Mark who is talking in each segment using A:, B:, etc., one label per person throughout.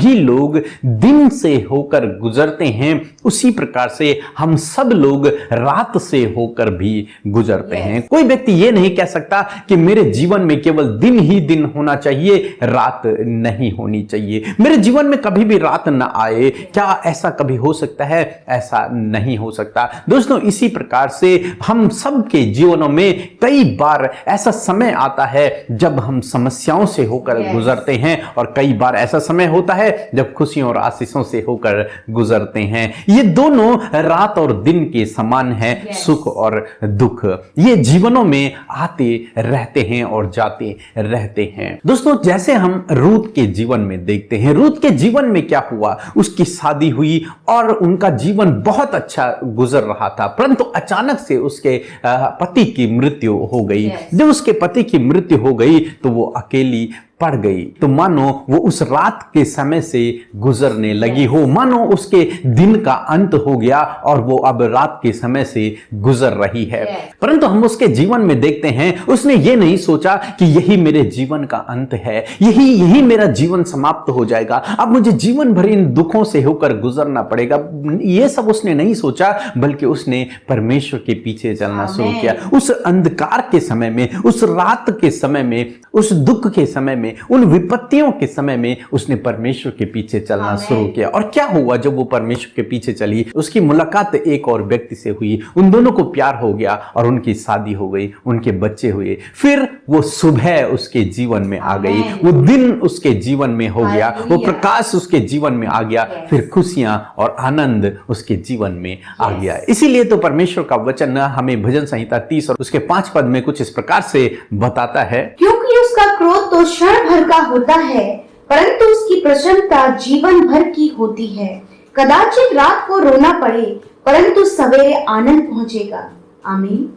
A: भी लोग दिन से होकर गुजरते हैं, उसी प्रकार से हम सब लोग रात से होकर भी गुजरते हैं। कोई व्यक्ति ये नहीं कह सकता कि मेरे जीवन में केवल दिन ही दिन होना चाहिए, रात नहीं होनी चाहिए, मेरे जीवन में कभी भी रात ना आए। क्या ऐसा कभी हो सकता है? ऐसा नहीं हो सकता। दोस्तों, इसी प्रकार से हम सब के जीवनों में कई बार ऐसा समय आता है जब हम समस्याओं से होकर गुजरते हैं, और कई बार ऐसा समय होता है जब खुशियों और आशीषों से होकर गुजरते हैं। ये दोनों रात और दिन के समान हैं, सुख और दुख ये जीवनों में आते रहते हैं और जाते रहते हैं। दोस्तों, जैसे हम रूत के जीवन में देखते हैं, रूत के जीवन में क्या हुआ? उसकी शादी हुई और उनका जीवन बहुत अच्छा गुजर रहा था, परंतु अचानक से उसके पति की मृत्यु हो गई। जब उसके पति की मृत्यु हो गई तो वो अकेली पड़ गई। तो मानो वो उस रात के समय से गुजरने लगी हो, मानो उसके दिन का अंत हो गया और वो अब रात के समय से गुजर रही है। परंतु हम उसके जीवन में देखते हैं, उसने ये नहीं सोचा कि यही मेरे जीवन का अंत है, यही मेरा जीवन समाप्त हो जाएगा, अब मुझे जीवन भर इन दुखों से होकर गुजरना पड़ेगा। ये सब उसने नहीं सोचा, बल्कि उसने परमेश्वर के पीछे चलना शुरू किया। उस अंधकार के समय में, उस रात के समय में, उस दुख के समय में, उन विपत्तियों के समय में उसने परमेश्वर के पीछे चलना शुरू किया। और क्या हुआ? जब वो परमेश्वर के पीछे चली, उसकी मुलाकात एक और व्यक्ति से हुई, उन दोनों को प्यार हो गया और उनकी शादी हो गई, उनके बच्चे हुए। फिर वो सुबह उसके जीवन में आ गई, वो दिन उसके जीवन में हो गया, वो प्रकाश उसके जीवन में आ गया, फिर खुशियां और आनंद उसके जीवन में आ गया। इसीलिए तो परमेश्वर का वचन हमें भजन संहिता 30 और उसके 5 पद में कुछ इस प्रकार से बताता है,
B: क्योंकि उसका क्रोध तो क्षण भर का होता है, परंतु उसकी प्रसन्नता जीवन भर की होती है। कदाचित रात को रोना पड़े, परंतु सवेरे आनंद पहुंचेगा। आमीन।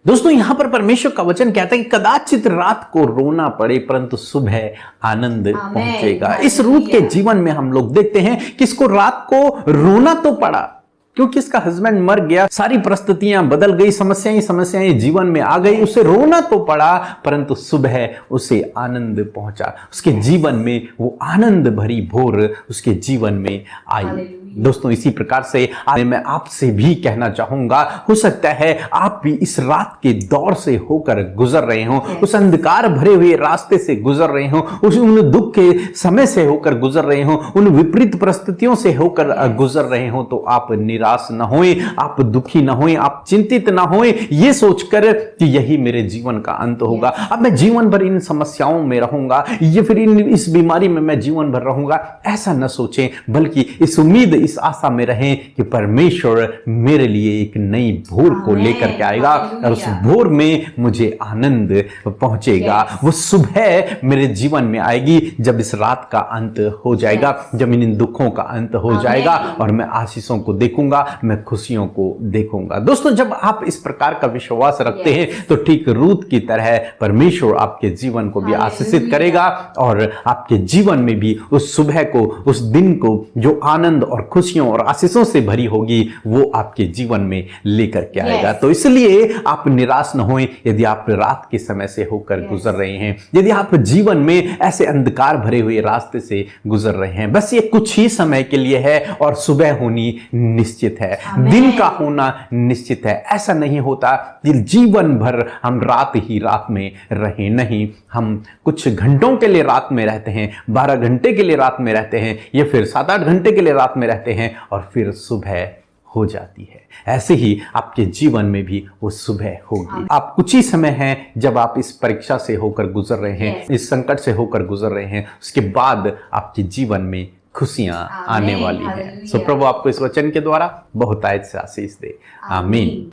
A: दोस्तों, यहां पर परमेश्वर का वचन कहता है कि कदाचित रात को रोना पड़े, परंतु सुबह आनंद पहुंचेगा। इस रूत के जीवन में हम लोग देखते हैं कि इसको रात को रोना तो पड़ा क्योंकि इसका हस्बैंड मर गया, सारी परिस्थितियां बदल गई, समस्याएं जीवन में आ गई, उसे रोना तो पड़ा, परंतु सुबह उसे आनंद पहुंचा। उसके जीवन में वो आनंद भरी भोर उसके जीवन में आई। दोस्तों, इसी प्रकार से आज मैं आपसे भी कहना चाहूंगा, हो सकता है आप भी इस रात के दौर से होकर गुजर रहे हो, उस अंधकार भरे हुए रास्ते से गुजर रहे हो, उन दुख के समय से होकर गुजर रहे हो, उन विपरीत परिस्थितियों से होकर गुजर रहे हो। तो आप निराश न होएं, आप दुखी न होएं, आप चिंतित न होएं, ये सोचकर कि यही मेरे जीवन का अंत होगा, अब मैं जीवन भर इन समस्याओं में रहूंगा, ये फिर इस बीमारी में मैं जीवन भर रहूंगा। ऐसा न सोचें, बल्कि इस उम्मीद, इस आशा में रहें कि परमेश्वर मेरे लिए एक नई भोर को लेकर के आएगा और उस भोर में मुझे आनंद पहुंचेगा। वो सुबह मेरे जीवन में आएगी जब इस रात का अंत हो जाएगा, जब इन दुखों का अंत हो जाएगा और मैं आशीषों को देखूंगा, मैं खुशियों को देखूंगा। दोस्तों, जब आप इस प्रकार का विश्वास रखते हैं तो ठीक रूत की तरह परमेश्वर आपके जीवन को भी आशीषित करेगा और आपके जीवन में भी उस सुबह को, उस दिन को जो आनंद और खुशियों और आशीषों से भरी होगी, वो आपके जीवन में लेकर के आएगा। तो इसलिए आप निराश न होएं यदि आप रात के समय से होकर गुजर रहे हैं, यदि आप जीवन में ऐसे अंधकार भरे हुए रास्ते से गुजर रहे हैं। बस ये कुछ ही समय के लिए है और सुबह होनी निश्चित है, दिन का होना निश्चित है। ऐसा नहीं होता कि जीवन भर हम रात ही रात में रहें, नहीं, हम कुछ घंटों के लिए रात में रहते हैं, 12 घंटे के लिए रात में रहते हैं, या फिर 7-8 घंटे के लिए रात में रहते हैं और फिर सुबह हो जाती है। ऐसे ही आपके जीवन में भी वो सुबह होगी। आप कुछ ही समय हैं जब आप इस परीक्षा से होकर गुजर रहे हैं, इस संकट से होकर गुजर रहे हैं, उसके बाद आपके जीवन में खुशियां आने वाली हैं। सो प्रभु आपको इस वचन के द्वारा बहुतायत से आशीष दे। आमीन।